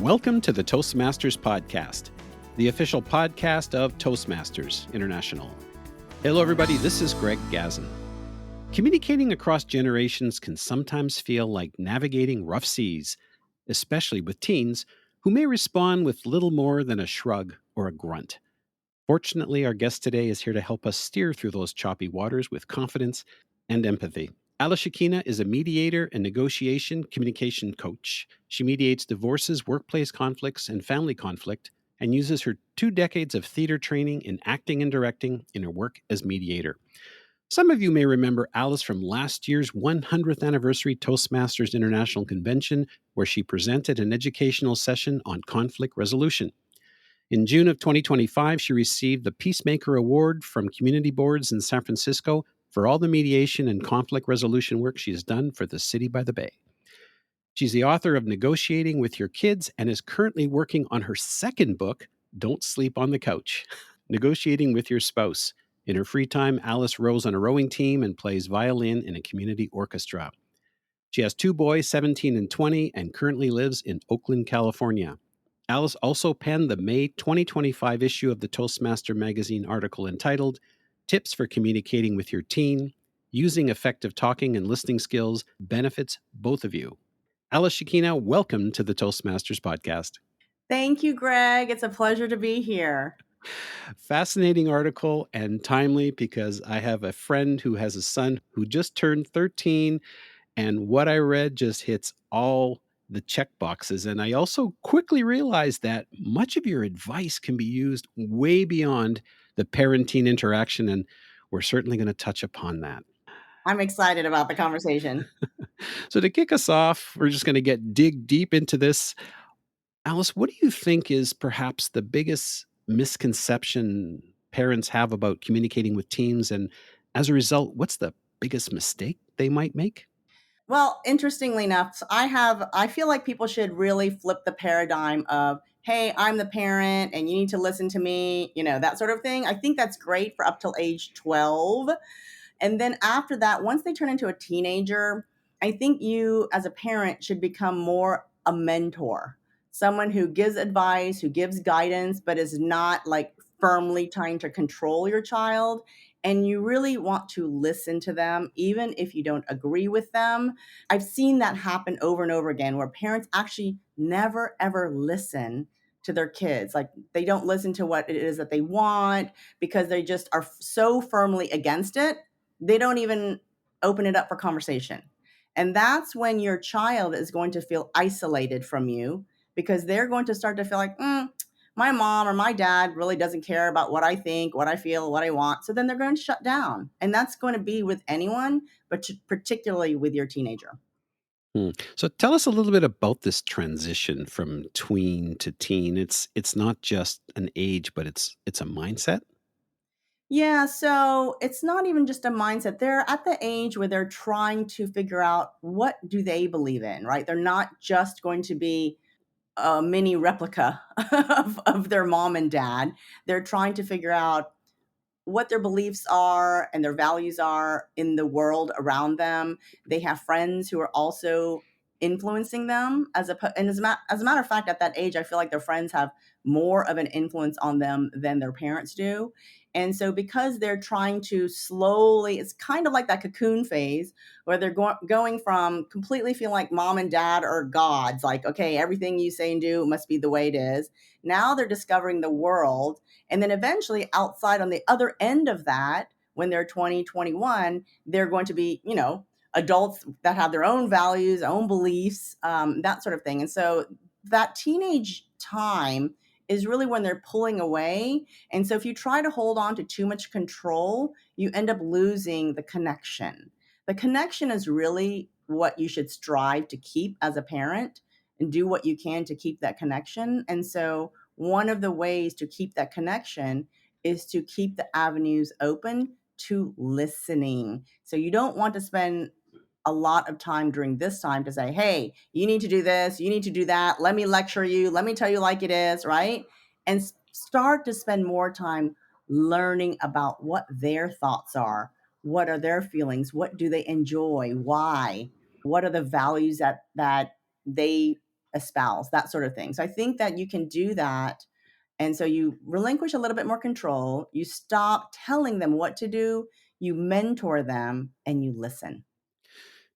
Welcome to the Toastmasters Podcast, the official podcast of Toastmasters International. Hello, everybody. This is Greg Gazin. Communicating across generations can sometimes feel like navigating rough seas, especially with teens who may respond with little more than a shrug or a grunt. Fortunately, our guest today is here to help us steer through those choppy waters with confidence and empathy. Alice Shikina is a mediator and negotiation communication coach. She mediates divorces, workplace conflicts, and family conflict, and uses her 2 decades of theater training in acting and directing in her work as mediator. Some of you may remember Alice from last year's 100th anniversary Toastmasters International Convention, where she presented an educational session on conflict resolution. In June of 2025, she received the Peacemaker Award from community boards in San Francisco for all the mediation and conflict resolution work she has done for the City by the Bay. She's the author of Negotiating with Your Kids and is currently working on her second book, Don't Sleep on the Couch, Negotiating with Your Spouse. In her free time, Alice rows on a rowing team and plays violin in a community orchestra. She has 2 boys, 17 and 20, and currently lives in Oakland, California. Alice also penned the May 2025 issue of the Toastmaster Magazine article entitled Tips for Communicating with Your Teen, Using Effective Talking and Listening Skills Benefits Both of You. Alice Shikina, welcome to the Toastmasters Podcast. Thank you, Greg. It's a pleasure to be here. Fascinating article and timely because I have a friend who has a son who just turned 13, and what I read just hits all the check boxes. And I also quickly realized that much of your advice can be used way beyond the parent-teen interaction, and we're certainly going to touch upon that. I'm excited about the conversation. So to kick us off, we're just going to dig deep into this. Alice, what do you think is perhaps the biggest misconception parents have about communicating with teens? And as a result, what's the biggest mistake they might make? Well, interestingly enough, I feel like people should really flip the paradigm of, hey, I'm the parent and you need to listen to me, that sort of thing. I think that's great for up till age 12. And then after that, once they turn into a teenager, I think you as a parent should become more a mentor, someone who gives advice, who gives guidance, but is not like firmly trying to control your child. And you really want to listen to them, even if you don't agree with them. I've seen that happen over and over again, where parents actually never, ever listen to their kids. Like they don't listen to what it is that they want because they just are so firmly against it. They don't even open it up for conversation. And that's when your child is going to feel isolated from you because they're going to start to feel like, my mom or my dad really doesn't care about what I think, what I feel, what I want. So then they're going to shut down. And that's going to be with anyone, but particularly with your teenager. So tell us a little bit about this transition from tween to teen. It's not just an age, but it's a mindset. Yeah, so it's not even just a mindset. They're at the age where they're trying to figure out what do they believe in, right? They're not just going to be a mini replica of their mom and dad. They're trying to figure out what their beliefs are and their values are in the world around them. They have friends who are also influencing them and as a matter of fact, at that age, I feel like their friends have more of an influence on them than their parents do. And so because they're trying to slowly, it's kind of like that cocoon phase where they're going from completely feeling like mom and dad are gods, like, okay, everything you say and do must be the way it is. Now they're discovering the world. And then eventually outside on the other end of that, when they're 20, 21, they're going to be, adults that have their own values, own beliefs, that sort of thing. And so that teenage time is really when they're pulling away. And so if you try to hold on to too much control, you end up losing the connection. The connection is really what you should strive to keep as a parent and do what you can to keep that connection. And so one of the ways to keep that connection is to keep the avenues open to listening. So you don't want to spend a lot of time during this time to say, hey, you need to do this, you need to do that. Let me lecture you. Let me tell you like it is, right? And start to spend more time learning about what their thoughts are. What are their feelings? What do they enjoy? Why? What are the values that they espouse, that sort of thing. So I think that you can do that. And so you relinquish a little bit more control. You stop telling them what to do. You mentor them and you listen.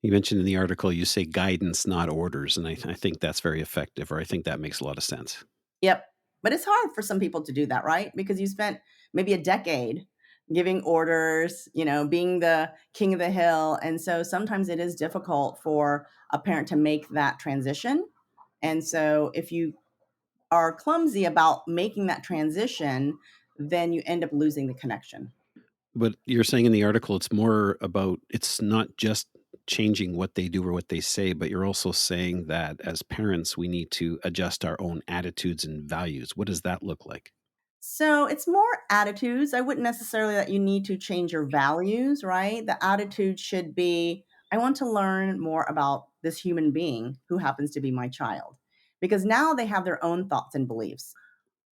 You mentioned in the article, you say guidance, not orders. And I think that's very effective, or I think that makes a lot of sense. Yep. But it's hard for some people to do that, right? Because you spent maybe a decade giving orders, being the king of the hill. And so sometimes it is difficult for a parent to make that transition. And so if you are clumsy about making that transition, then you end up losing the connection. But you're saying in the article, it's more about, it's not just changing what they do or what they say, but you're also saying that as parents, we need to adjust our own attitudes and values. What does that look like? So it's more attitudes. I wouldn't necessarily that you need to change your values, right? The attitude should be, I want to learn more about this human being who happens to be my child. Because now they have their own thoughts and beliefs.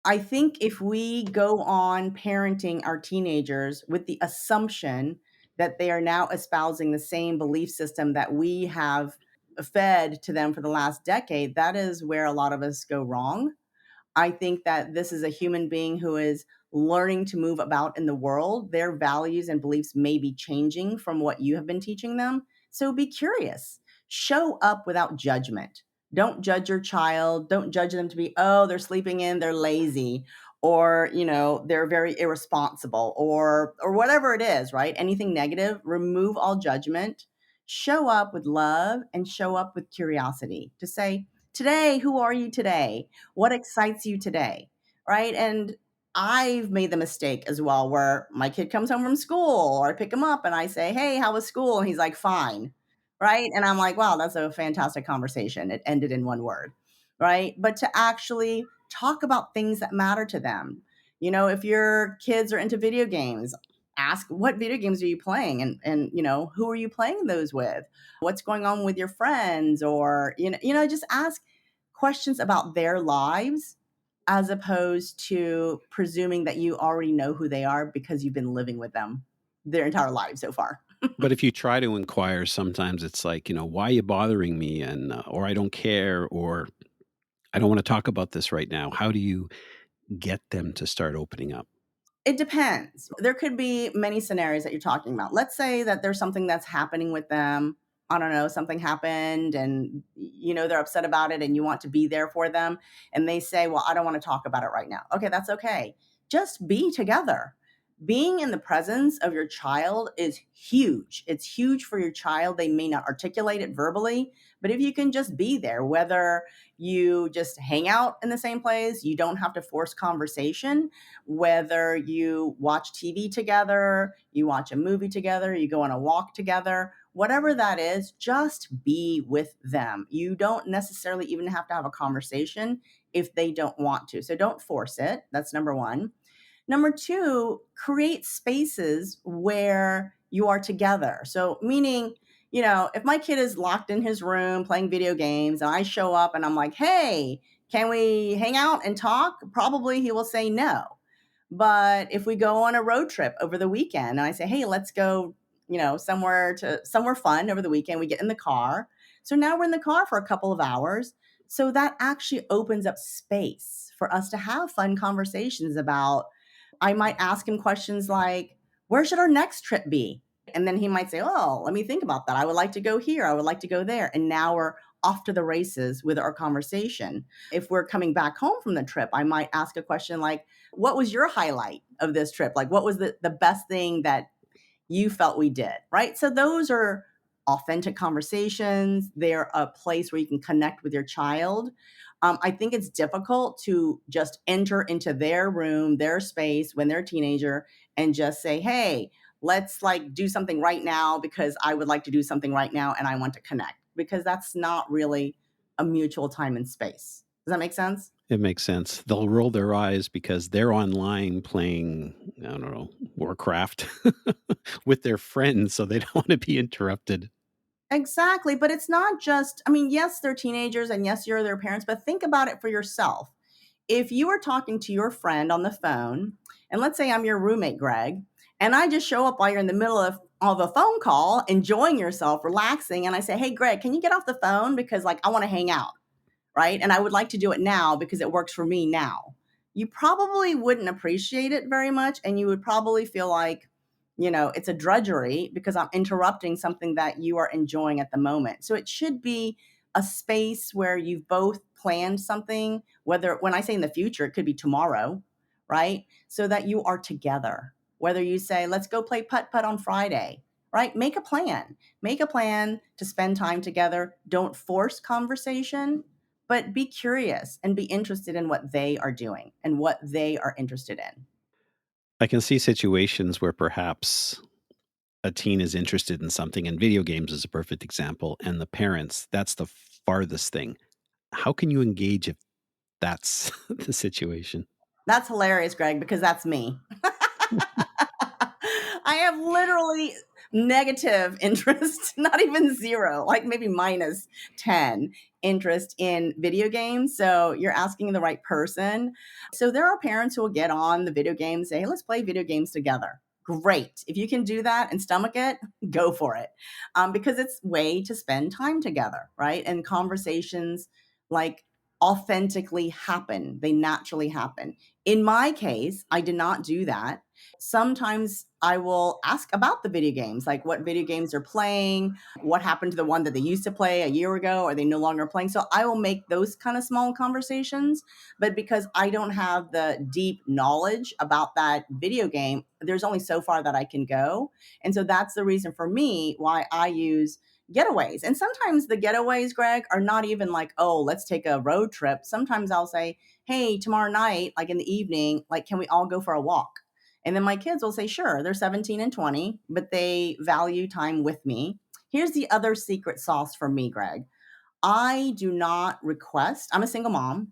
I think if we go on parenting our teenagers with the assumption that they are now espousing the same belief system that we have fed to them for the last decade, that is where a lot of us go wrong. I think that this is a human being who is learning to move about in the world. Their values and beliefs may be changing from what you have been teaching them. So be curious. Show up without judgment. Don't judge your child. Don't judge them to be, oh, they're sleeping in, they're lazy, or, they're very irresponsible, or whatever it is, right? Anything negative, remove all judgment. Show up with love and show up with curiosity to say, today, who are you today? What excites you today? Right. And I've made the mistake as well where my kid comes home from school or I pick him up and I say, hey, how was school? And he's like, fine. Right. And I'm like, wow, that's a fantastic conversation. It ended in one word. Right. But to actually talk about things that matter to them. If your kids are into video games, ask what video games are you playing and who are you playing those with? What's going on with your friends? Or, just ask questions about their lives as opposed to presuming that you already know who they are because you've been living with them their entire lives so far. But if you try to inquire, sometimes it's like, why are you bothering me? And, or I don't care, or I don't want to talk about this right now. How do you get them to start opening up? It depends. There could be many scenarios that you're talking about. Let's say that there's something that's happening with them. I don't know, something happened and they're upset about it and you want to be there for them and they say, "Well, I don't want to talk about it right now." Okay, that's okay. Just be together. Being in the presence of your child is huge. It's huge for your child. They may not articulate it verbally, but if you can just be there, whether you just hang out in the same place, you don't have to force conversation, whether you watch TV together, you watch a movie together, you go on a walk together, whatever that is, just be with them. You don't necessarily even have to have a conversation if they don't want to. So don't force it. That's number one. Number two, create spaces where you are together. So, meaning, if my kid is locked in his room playing video games and I show up and I'm like, hey, can we hang out and talk? Probably he will say no. But if we go on a road trip over the weekend and I say, hey, let's go, somewhere fun over the weekend, we get in the car. So now we're in the car for a couple of hours. So that actually opens up space for us to have fun conversations about. I might ask him questions like, where should our next trip be? And then he might say, oh, let me think about that. I would like to go here. I would like to go there. And now we're off to the races with our conversation. If we're coming back home from the trip, I might ask a question like, what was your highlight of this trip? Like, what was the best thing that you felt we did, right? So those are authentic conversations. They're a place where you can connect with your child. I think it's difficult to just enter into their room, their space when they're a teenager and just say, hey, let's like do something right now because I would like to do something right now and I want to connect, because that's not really a mutual time and space. Does that make sense? It makes sense. They'll roll their eyes because they're online playing, I don't know, Warcraft with their friends, so they don't want to be interrupted. Exactly. But it's not just, I mean, yes, they're teenagers and yes, you're their parents, but think about it for yourself. If you are talking to your friend on the phone, and let's say I'm your roommate, Greg, and I just show up while you're in the middle of a phone call, enjoying yourself, relaxing, and I say, hey, Greg, can you get off the phone? Because like I want to hang out. right? And I would like to do it now because it works for me now. You probably wouldn't appreciate it very much. And you would probably feel like, it's a drudgery because I'm interrupting something that you are enjoying at the moment. So it should be a space where you've both planned something, whether when I say in the future, it could be tomorrow, right? So that you are together. Whether you say, let's go play putt putt on Friday, right? Make a plan. Make a plan to spend time together. Don't force conversation, but be curious and be interested in what they are doing and what they are interested in. I can see situations where perhaps a teen is interested in something, and video games is a perfect example, and the parents, that's the farthest thing. How can you engage if that's the situation? That's hilarious, Greg, because that's me. I have literally negative interest, not even zero, like maybe minus 10 interest in video games. So you're asking the right person. So there are parents who will get on the video games, say, hey, let's play video games together. Great. If you can do that and stomach it, go for it. Because it's way to spend time together, right? And conversations like authentically happen. They naturally happen. In my case, I did not do that. Sometimes I will ask about the video games, like what video games they're playing, what happened to the one that they used to play a year ago, are they no longer playing? So I will make those kind of small conversations. But because I don't have the deep knowledge about that video game, there's only so far that I can go. And so that's the reason for me why I use getaways. And sometimes the getaways, Greg, are not even like, oh, let's take a road trip. Sometimes I'll say, hey, tomorrow night, like in the evening, like, can we all go for a walk? And then my kids will say, sure, they're 17 and 20, but they value time with me. Here's the other secret sauce for me, Greg. I do not request, I'm a single mom,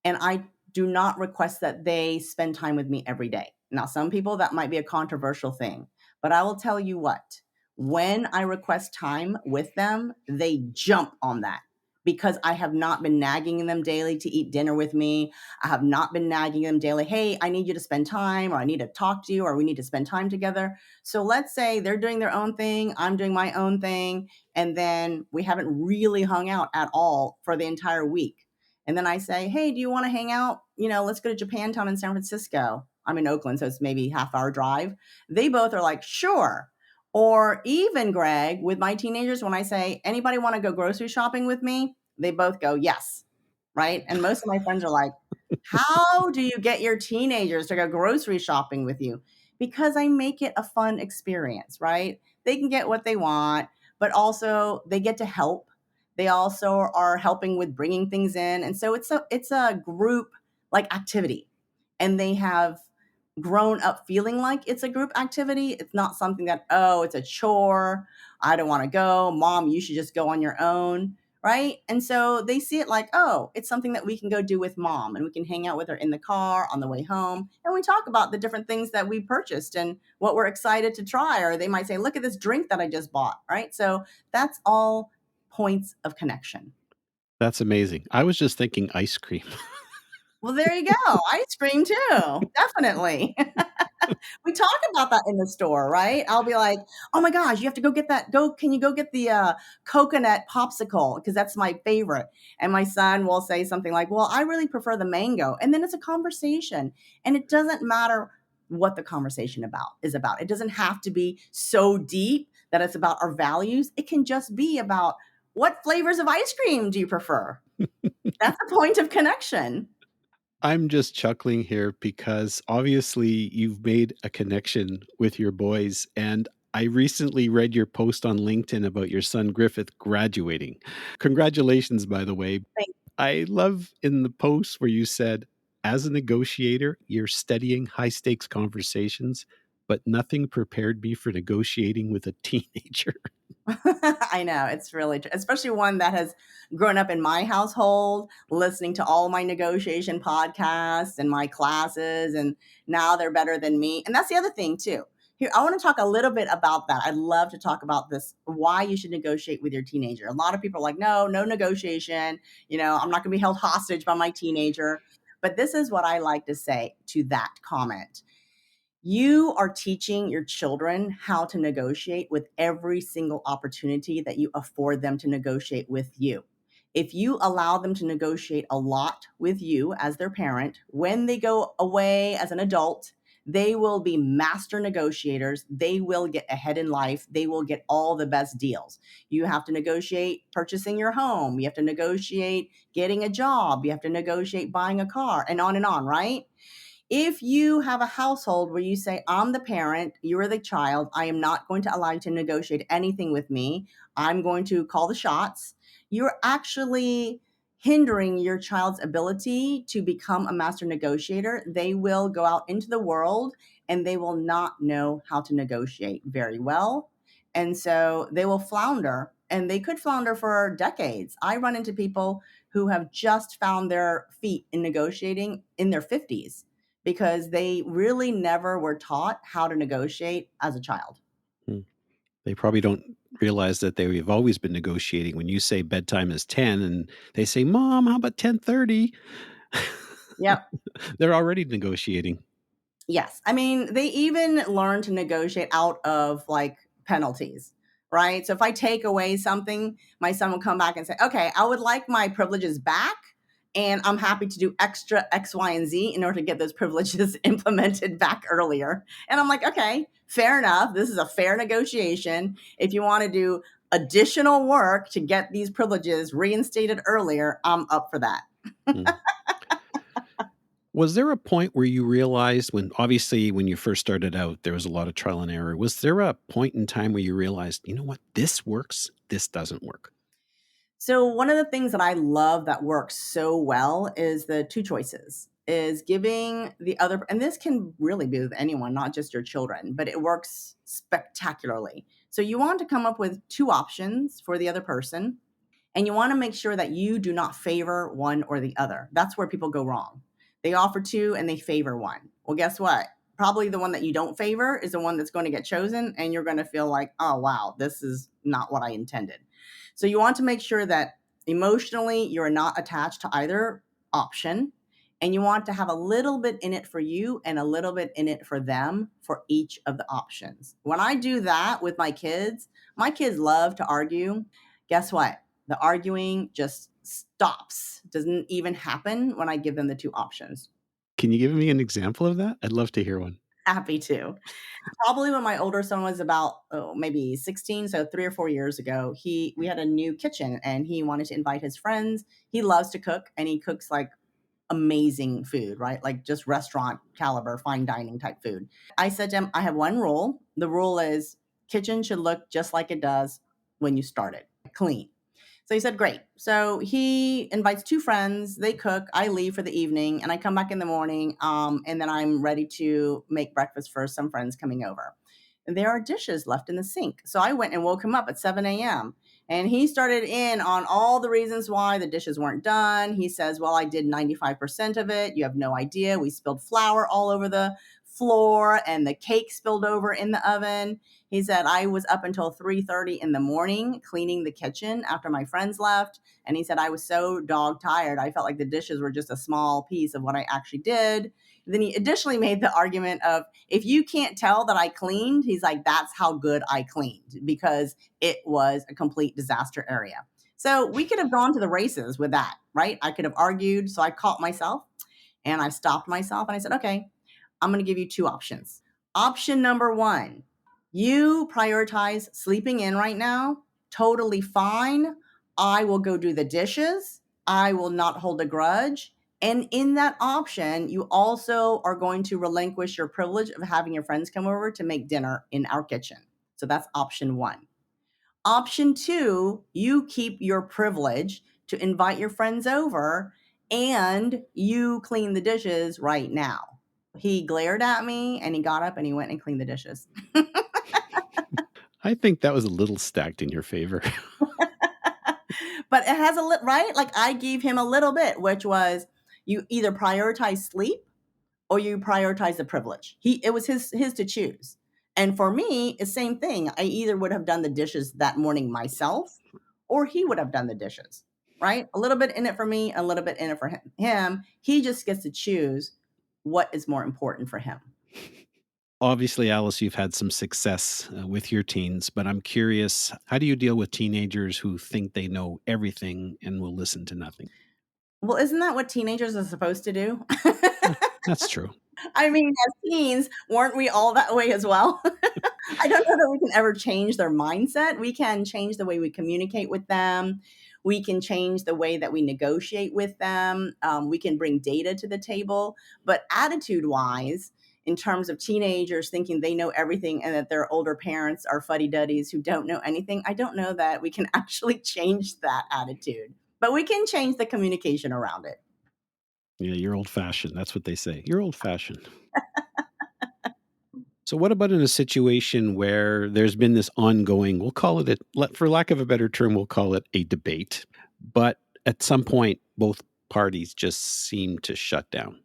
and I do not request that they spend time with me every day. Now, some people that might be a controversial thing, but I will tell you what, when I request time with them, they jump on that because I have not been nagging them daily to eat dinner with me. I have not been nagging them daily. Hey, I need you to spend time, or I need to talk to you, or we need to spend time together. So let's say they're doing their own thing, I'm doing my own thing, and then we haven't really hung out at all for the entire week. And then I say, hey, do you want to hang out? Let's go to Japantown in San Francisco. I'm in Oakland, so it's maybe half-hour drive. They both are like, sure. Or even, Greg, with my teenagers, when I say, anybody want to go grocery shopping with me? They both go, yes. Right. And most of my friends are like, how do you get your teenagers to go grocery shopping with you? Because I make it a fun experience, right? They can get what they want, but also they get to help. They also are helping with bringing things in. And so it's a group like activity. And they have grown up feeling like it's a group activity. It's not something that, oh, it's a chore. I don't want to go. Mom, you should just go on your own. Right. And so they see it like, oh, it's something that we can go do with mom, and we can hang out with her in the car on the way home. And we talk about the different things that we purchased and what we're excited to try. Or they might say, look at this drink that I just bought. Right. So that's all points of connection. That's amazing. I was just thinking ice cream. Well, there you go. Ice cream too. Definitely. We talk about that in the store, right? I'll be like, "Oh my gosh, you have to go get that. Can you go get the coconut popsicle? Because that's my favorite." And my son will say something like, "Well, I really prefer the mango." And then it's a conversation, and it doesn't matter what the conversation is about. It doesn't have to be so deep that it's about our values. It can just be about what flavors of ice cream do you prefer? That's the point of connection. I'm just chuckling here because obviously you've made a connection with your boys. And I recently read your post on LinkedIn about your son Griffith graduating. Congratulations, by the way. I love in the post where you said, as a negotiator, you're studying high stakes conversations, but nothing prepared me for negotiating with a teenager. I know, it's really especially one that has grown up in my household, listening to all my negotiation podcasts and my classes, and now they're better than me. And that's the other thing too. Here, I want to talk a little bit about that. I'd love to talk about this, why you should negotiate with your teenager. A lot of people are like, no, no negotiation. I'm not going to be held hostage by my teenager. But this is what I like to say to that comment. You are teaching your children how to negotiate with every single opportunity that you afford them to negotiate with you. If you allow them to negotiate a lot with you as their parent, when they go away as an adult, they will be master negotiators. They will get ahead in life. They will get all the best deals. You have to negotiate purchasing your home. You have to negotiate getting a job. You have to negotiate buying a car, and on, right? If you have a household where you say, I'm the parent, you're the child, I am not going to allow you to negotiate anything with me, I'm going to call the shots, you're actually hindering your child's ability to become a master negotiator. They will go out into the world and they will not know how to negotiate very well. And so they will flounder, and they could flounder for decades. I run into people who have just found their feet in negotiating in their 50s because they really never were taught how to negotiate as a child. Hmm. They probably don't realize that they've always been negotiating. When you say bedtime is 10 and they say, "Mom, how about 10:30?" Yep. They're already negotiating. Yes. I mean, they even learn to negotiate out of like penalties, right? So if I take away something, my son will come back and say, okay, I would like my privileges back. And I'm happy to do extra X, Y, and Z in order to get those privileges implemented back earlier. And I'm like, okay, fair enough. This is a fair negotiation. If you want to do additional work to get these privileges reinstated earlier, I'm up for that. Hmm. Was there a point where you realized, when obviously when you first started out, there was a lot of trial and error. Was there a point in time where you realized, you know what, this works, this doesn't work? So one of the things that I love that works so well is the two choices, is giving the other, and this can really be with anyone, not just your children, but it works spectacularly. So you want to come up with two options for the other person, and you want to make sure that you do not favor one or the other. That's where people go wrong. They offer two and they favor one. Well, guess what? Probably the one that you don't favor is the one that's going to get chosen, and you're going to feel like, oh, wow, this is not what I intended. So you want to make sure that emotionally you're not attached to either option, and you want to have a little bit in it for you and a little bit in it for them for each of the options. When I do that with my kids love to argue. Guess what? The arguing just stops, doesn't even happen when I give them the two options. Can you give me an example of that? I'd love to hear one. Happy to. Probably when my older son was about maybe 16, so 3 or 4 years ago, we had a new kitchen and he wanted to invite his friends. He loves to cook, and he cooks like amazing food, right? Like just restaurant caliber, fine dining type food. I said to him, I have one rule. The rule is kitchen should look just like it does when you start it, clean. So he said, great. So he invites two friends. They cook. I leave for the evening, and I come back in the morning. And then I'm ready to make breakfast for some friends coming over. And there are dishes left in the sink. So I went and woke him up at 7 a.m. And he started in on all the reasons why the dishes weren't done. He says, well, I did 95% of it. You have no idea. We spilled flour all over the floor, and the cake spilled over in the oven. He said, I was up until 3:30 in the morning cleaning the kitchen after my friends left. And he said, I was so dog tired. I felt like the dishes were just a small piece of what I actually did. Then he additionally made the argument of, if you can't tell that I cleaned, he's like, that's how good I cleaned, because it was a complete disaster area. So we could have gone to the races with that, right? I could have argued. So I caught myself and I stopped myself and I said, okay, I'm going to give you two options. Option number one, you prioritize sleeping in right now. Totally fine. I will go do the dishes. I will not hold a grudge. And in that option, you also are going to relinquish your privilege of having your friends come over to make dinner in our kitchen. So that's option one. Option two, you keep your privilege to invite your friends over and you clean the dishes right now. He glared at me and he got up and he went and cleaned the dishes. I think that was a little stacked in your favor. But it has right? Like I gave him a little bit, which was, you either prioritize sleep or you prioritize the privilege. It was his to choose. And for me, it's same thing. I either would have done the dishes that morning myself or he would have done the dishes, right? A little bit in it for me, a little bit in it for him. He just gets to choose what is more important for him. Obviously, Alice, you've had some success with your teens, but I'm curious, how do you deal with teenagers who think they know everything and will listen to nothing? Well, isn't that what teenagers are supposed to do? That's true. I mean, as teens, weren't we all that way as well? I don't know that we can ever change their mindset. We can change the way we communicate with them. We can change the way that we negotiate with them. We can bring data to the table. But attitude wise, in terms of teenagers thinking they know everything and that their older parents are fuddy duddies who don't know anything, I don't know that we can actually change that attitude. But we can change the communication around it. Yeah, you're old fashioned. That's what they say. You're old fashioned. So, what about in a situation where there's been this ongoing, we'll call it, for lack of a better term, we'll call it a debate, but at some point, both parties just seem to shut down?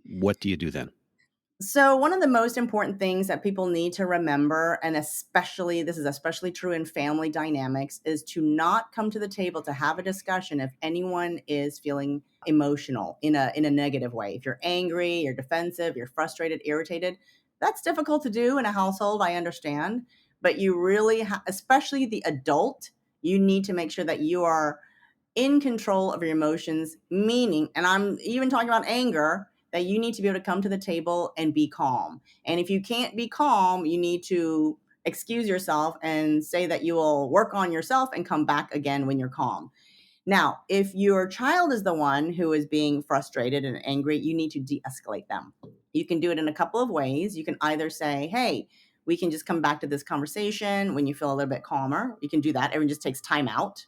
What do you do then? So, one of the most important things that people need to remember, and especially this is especially true in family dynamics, is to not come to the table to have a discussion if anyone is feeling emotional in a negative way. If you're angry, you're defensive, you're frustrated, irritated, that's difficult to do in a household, I understand, but you really especially the adult, you need to make sure that you are in control of your emotions, meaning, and I'm even talking about anger, that you need to be able to come to the table and be calm. And if you can't be calm, you need to excuse yourself and say that you will work on yourself and come back again when you're calm. Now, if your child is the one who is being frustrated and angry, you need to de escalate them. You can do it in a couple of ways. You can either say, hey, we can just come back to this conversation when you feel a little bit calmer. You can do that. Everyone just takes time out.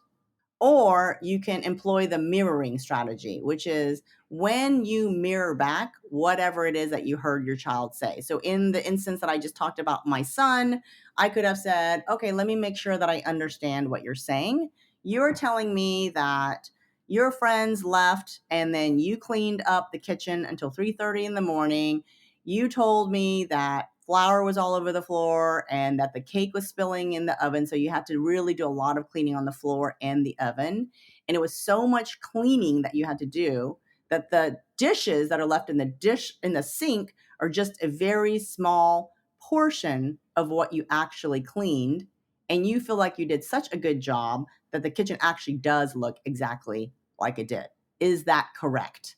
Or you can employ the mirroring strategy, which is when you mirror back whatever it is that you heard your child say. So, in the instance that I just talked about my son, I could have said, okay, let me make sure that I understand what you're saying. You're telling me that your friends left and then you cleaned up the kitchen until 3:30 in the morning. You told me that flour was all over the floor and that the cake was spilling in the oven. So you had to really do a lot of cleaning on the floor and the oven. And it was so much cleaning that you had to do that the dishes that are left in the sink are just a very small portion of what you actually cleaned. And you feel like you did such a good job that the kitchen actually does look exactly like it did. Is that correct?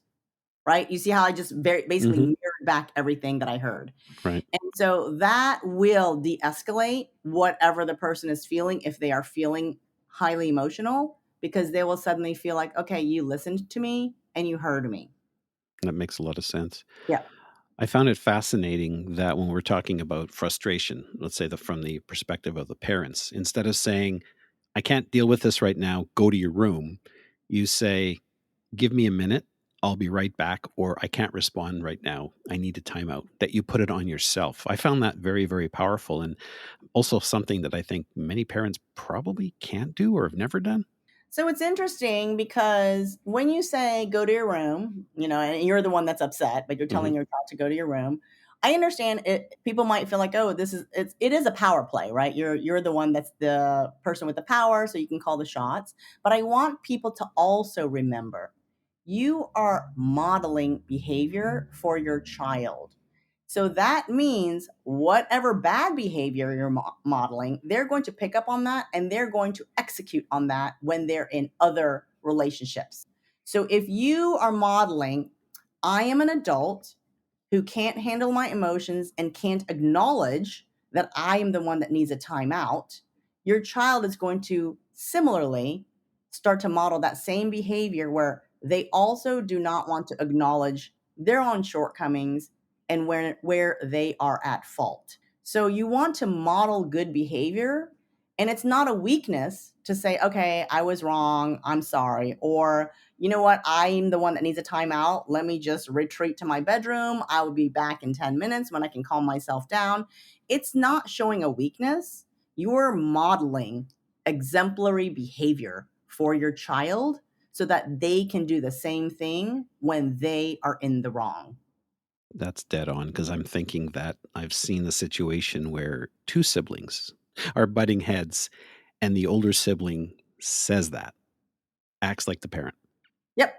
Right? You see how I just basically Hmm. mirrored back everything that I heard. Right. And so that will de-escalate whatever the person is feeling if they are feeling highly emotional, because they will suddenly feel like, okay, you listened to me and you heard me. That makes a lot of sense. Yeah. I found it fascinating that when we're talking about frustration, let's say from the perspective of the parents, instead of saying, I can't deal with this right now, go to your room, you say, give me a minute, I'll be right back, or I can't respond right now, I need a timeout. That you put it on yourself. I found that very, very powerful, and also something that I think many parents probably can't do or have never done. So it's interesting because when you say go to your room, and you're the one that's upset, but you're Hmm. telling your child to go to your room. I understand it. People might feel like, oh, it is a power play, right? You're the one that's the person with the power, so you can call the shots. But I want people to also remember you are modeling behavior for your child. So that means whatever bad behavior you're modeling, they're going to pick up on that and they're going to execute on that when they're in other relationships. So if you are modeling, I am an adult who can't handle my emotions and can't acknowledge that I am the one that needs a timeout, your child is going to similarly start to model that same behavior where they also do not want to acknowledge their own shortcomings and where they are at fault. So you want to model good behavior, and it's not a weakness to say, okay, I was wrong, I'm sorry, or you know what, I'm the one that needs a timeout. Let me just retreat to my bedroom. I will be back in 10 minutes when I can calm myself down. It's not showing a weakness. You're modeling exemplary behavior for your child so that they can do the same thing when they are in the wrong. That's dead on because I'm thinking that I've seen the situation where two siblings are butting heads and the older sibling says that, acts like the parent. Yep.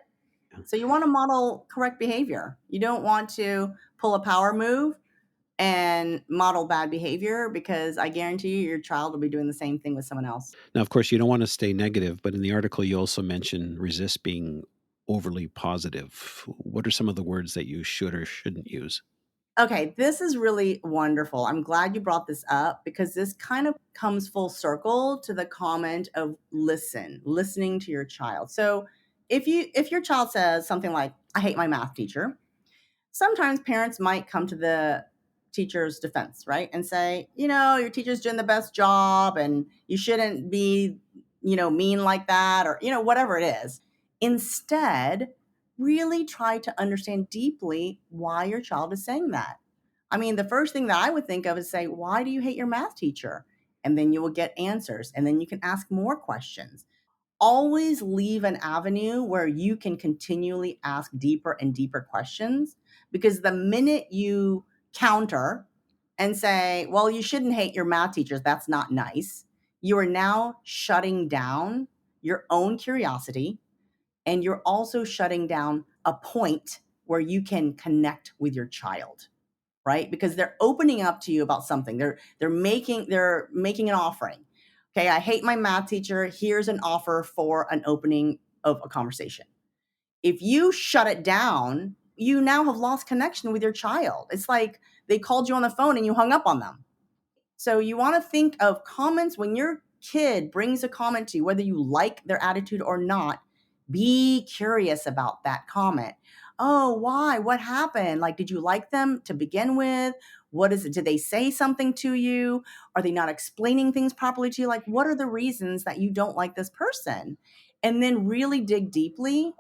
Yeah. So you want to model correct behavior. You don't want to pull a power move. and model bad behavior, because I guarantee you your child will be doing the same thing with someone else. Now, of course, you don't want to stay negative, but in the article, you also mention resist being overly positive. What are some of the words that you should or shouldn't use? Okay, this is really wonderful. I'm glad you brought this up because this kind of comes full circle to the comment of listening to your child. So if your child says something like, I hate my math teacher, sometimes parents might come to the teacher's defense, right? And say, your teacher's doing the best job and you shouldn't be, mean like that, or, whatever it is. Instead, really try to understand deeply why your child is saying that. I mean, the first thing that I would think of is say, why do you hate your math teacher? And then you will get answers. And then you can ask more questions. Always leave an avenue where you can continually ask deeper and deeper questions, because the minute you counter and say, well, you shouldn't hate your math teachers, that's not nice, you are now shutting down your own curiosity, and you're also shutting down a point where you can connect with your child, right? Because they're opening up to you about something. They're making an offering. Okay, I hate my math teacher. Here's an offer for an opening of a conversation. If you shut it down, you now have lost connection with your child. It's like they called you on the phone and you hung up on them. So you want to think of comments when your kid brings a comment to you, whether you like their attitude or not. Be curious about that comment. Oh, why? What happened? Like, did you like them to begin with? What is it? Did they say something to you? Are they not explaining things properly to you? Like, what are the reasons that you don't like this person? And then really dig deeply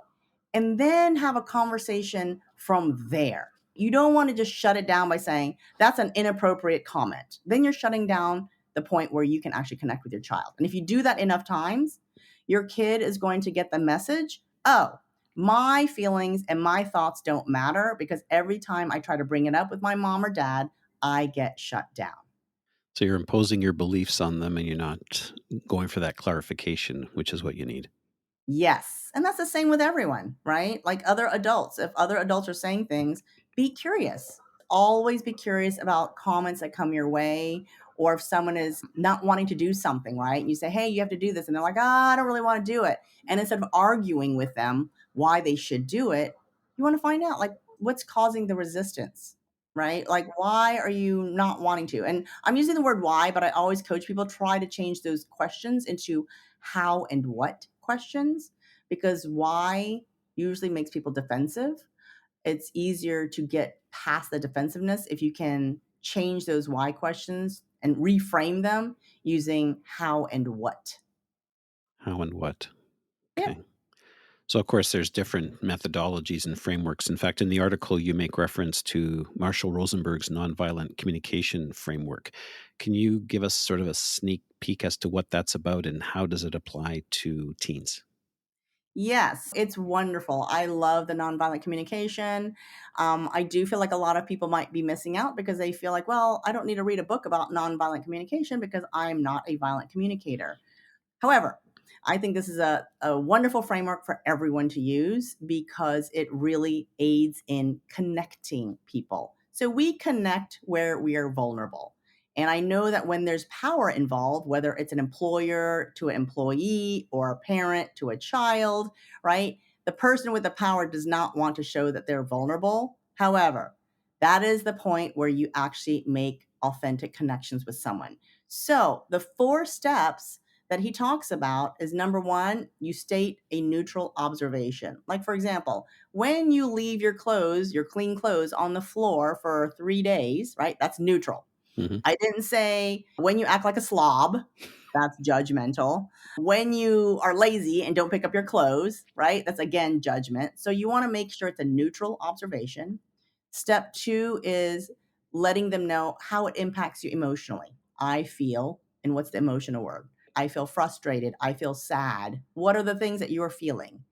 and then have a conversation from there. You don't want to just shut it down by saying, that's an inappropriate comment. Then you're shutting down the point where you can actually connect with your child. And if you do that enough times, your kid is going to get the message, oh, my feelings and my thoughts don't matter, because every time I try to bring it up with my mom or dad, I get shut down. So you're imposing your beliefs on them and you're not going for that clarification, which is what you need. Yes. And that's the same with everyone, right? Like other adults. If other adults are saying things, be curious. Always be curious about comments that come your way. Or if someone is not wanting to do something, right? You say, hey, you have to do this. And they're like, I don't really want to do it. And instead of arguing with them why they should do it, you want to find out like what's causing the resistance, right? Like, why are you not wanting to? And I'm using the word why, but I always coach people try to change those questions into how and what questions, because why usually makes people defensive. It's easier to get past the defensiveness if you can change those why questions and reframe them using how and what. How and what? Yeah. Okay. So, of course, there's different methodologies and frameworks. In fact, in the article, you make reference to Marshall Rosenberg's nonviolent communication framework. Can you give us sort of a sneak peek as to what that's about and how does it apply to teens? Yes, it's wonderful. I love the nonviolent communication. I do feel like a lot of people might be missing out because they feel like, well, I don't need to read a book about nonviolent communication because I'm not a violent communicator. However, I think this is a wonderful framework for everyone to use because it really aids in connecting people. So we connect where we are vulnerable. And I know that when there's power involved, whether it's an employer to an employee or a parent to a child, right? The person with the power does not want to show that they're vulnerable. However, that is the point where you actually make authentic connections with someone. So the 4 steps that he talks about is number one, you state a neutral observation. Like, for example, when you leave your clothes, your clean clothes on the floor for 3 days, right? That's neutral. Hmm. I didn't say when you act like a slob, that's judgmental. When you are lazy and don't pick up your clothes, right? That's again judgment. So you want to make sure it's a neutral observation. Step two is letting them know how it impacts you emotionally. I feel, and what's the emotional word? I feel frustrated. I feel sad. What are the things that you are feeling?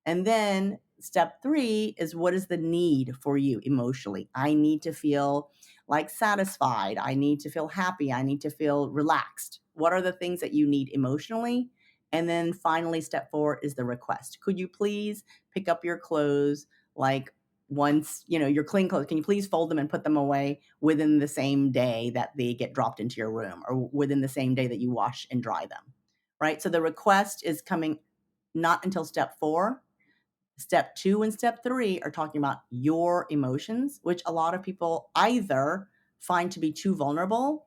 And then step three is what is the need for you emotionally? I need to feel like satisfied. I need to feel happy. I need to feel relaxed. What are the things that you need emotionally? And then finally, step four is the request. Could you please pick up your clothes like once, your clean clothes, can you please fold them and put them away within the same day that they get dropped into your room or within the same day that you wash and dry them, right? So the request is coming not until step 4. Step 2 and step 3 are talking about your emotions, which a lot of people either find to be too vulnerable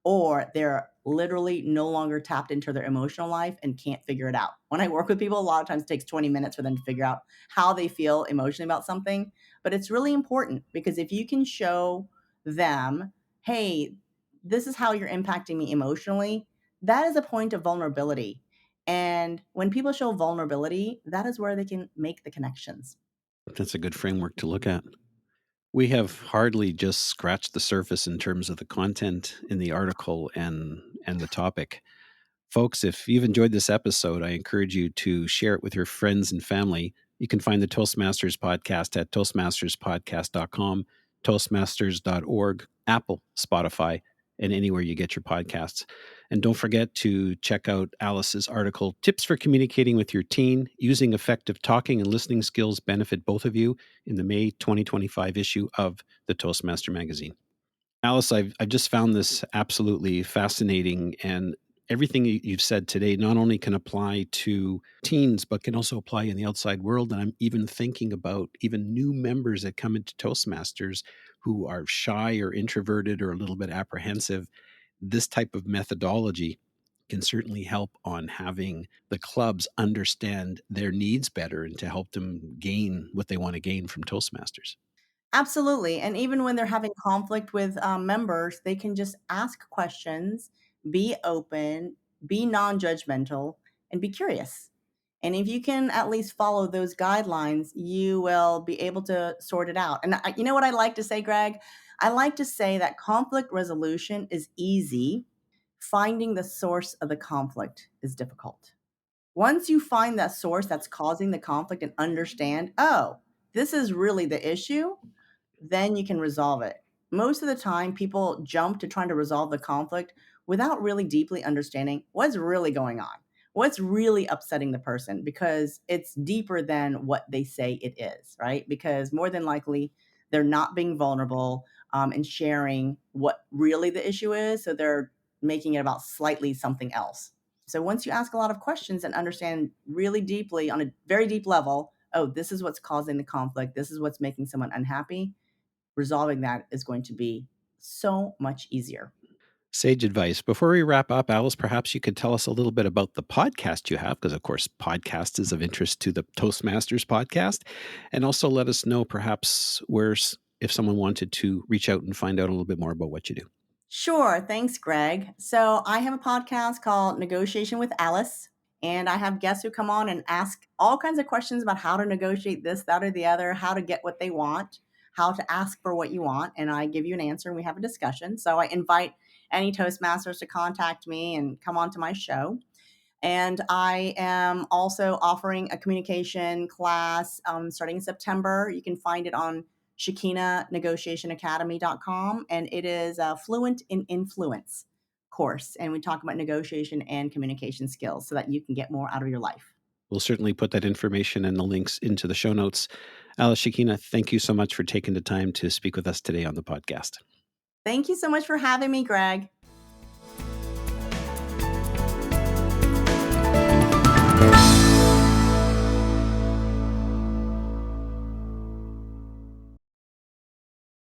or they're literally no longer tapped into their emotional life and can't figure it out. When I work with people, a lot of times it takes 20 minutes for them to figure out how they feel emotionally about something. But it's really important because if you can show them, hey, this is how you're impacting me emotionally, that is a point of vulnerability. And when people show vulnerability, that is where they can make the connections. That's a good framework to look at. We have hardly just scratched the surface in terms of the content in the article and the topic. Folks, if you've enjoyed this episode, I encourage you to share it with your friends and family. You can find the Toastmasters podcast at toastmasterspodcast.com, toastmasters.org, Apple, Spotify, and anywhere you get your podcasts. And don't forget to check out Alice's article, Tips for Communicating with Your Teen, Using Effective Talking and Listening Skills Benefit Both of You, in the May 2025 issue of the Toastmaster Magazine. Alice, I've just found this absolutely fascinating, and everything you've said today not only can apply to teens, but can also apply in the outside world. And I'm even thinking about even new members that come into Toastmasters who are shy or introverted or a little bit apprehensive. This type of methodology can certainly help on having the clubs understand their needs better and to help them gain what they want to gain from Toastmasters. Absolutely. And even when they're having conflict with members, they can just ask questions, be open, be non judgmental, and be curious. And if you can at least follow those guidelines, you will be able to sort it out. And you know what I like to say, Greg? I like to say that conflict resolution is easy. Finding the source of the conflict is difficult. Once you find that source that's causing the conflict and understand, oh, this is really the issue, then you can resolve it. Most of the time, people jump to trying to resolve the conflict without really deeply understanding what's really going on, what's really upsetting the person, because it's deeper than what they say it is, right? Because more than likely, they're not being vulnerable and sharing what really the issue is. So they're making it about slightly something else. So once you ask a lot of questions and understand really deeply on a very deep level, oh, this is what's causing the conflict, this is what's making someone unhappy, resolving that is going to be so much easier. Sage advice. Before we wrap up, Alice, perhaps you could tell us a little bit about the podcast you have, because of course, podcast is of interest to the Toastmasters podcast, and also let us know perhaps if someone wanted to reach out and find out a little bit more about what you do. Sure. Thanks, Greg. So I have a podcast called Negotiation with Alice, and I have guests who come on and ask all kinds of questions about how to negotiate this, that, or the other, how to get what they want, how to ask for what you want. And I give you an answer and we have a discussion. So I invite any Toastmasters to contact me and come on to my show. And I am also offering a communication class starting in September. You can find it on shikinanegotiationacademy.com. And it is a Fluent in Influence course. And we talk about negotiation and communication skills so that you can get more out of your life. We'll certainly put that information and the links into the show notes. Alice Shikina, thank you so much for taking the time to speak with us today on the podcast. Thank you so much for having me, Greg.